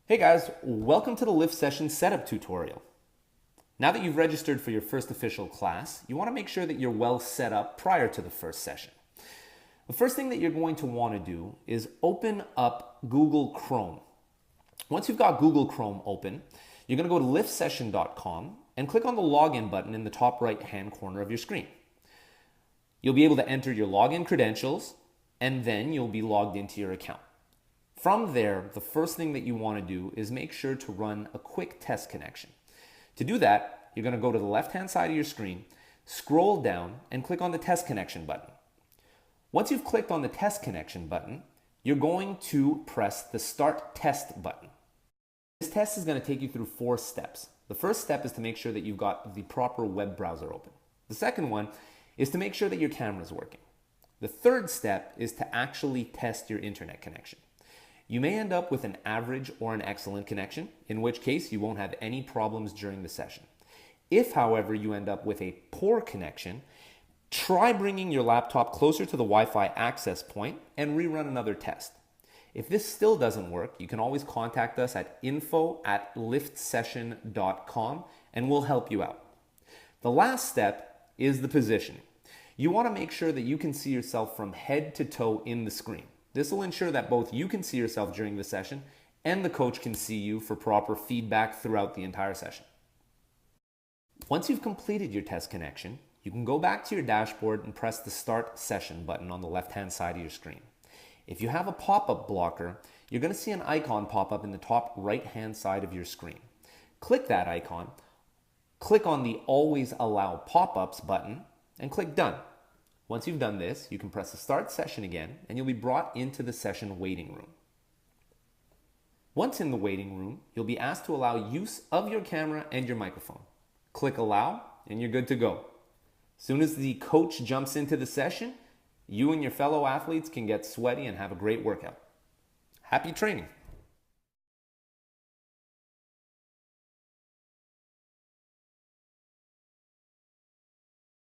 Hey guys, welcome to the lift session setup tutorial. Now that you've registered for your first official class, you want to make sure that you're well set up prior to the first session. The first thing that you're going to want to do is open up Google Chrome. Once you've got Google Chrome open, you're going to go to liftsession.com and click on the login button in the top right hand corner of your screen. You'll be able to enter your login credentials and then you'll be logged into your account. From there, the first thing that you want to do is make sure to run a quick test connection. To do that, you're going to go to the left-hand side of your screen, scroll down, and click on the test connection button. Once you've clicked on the test connection button, you're going to press the start test button. This test is going to take you through 4 steps. The first step is to make sure that you've got the proper web browser open. The second one is to make sure that your camera is working. The third step is to actually test your internet connection. You may end up with an average or an excellent connection, in which case you won't have any problems during the session. If, however, you end up with a poor connection, try bringing your laptop closer to the Wi-Fi access point and rerun another test. If this still doesn't work, you can always contact us at info@liftsession.com and we'll help you out. The last step is the positioning. You want to make sure that you can see yourself from head to toe in the screen. This will ensure that both you can see yourself during the session and the coach can see you for proper feedback throughout the entire session. Once you've completed your test connection, you can go back to your dashboard and press the Start Session button on the left-hand side of your screen. If you have a pop-up blocker, you're going to see an icon pop up in the top right-hand side of your screen. Click that icon, click on the Always Allow Pop-ups button, and click Done. Once you've done this, you can press the Start Session again, and you'll be brought into the session waiting room. Once in the waiting room, you'll be asked to allow use of your camera and your microphone. Click Allow, and you're good to go. As soon as the coach jumps into the session, you and your fellow athletes can get sweaty and have a great workout. Happy training!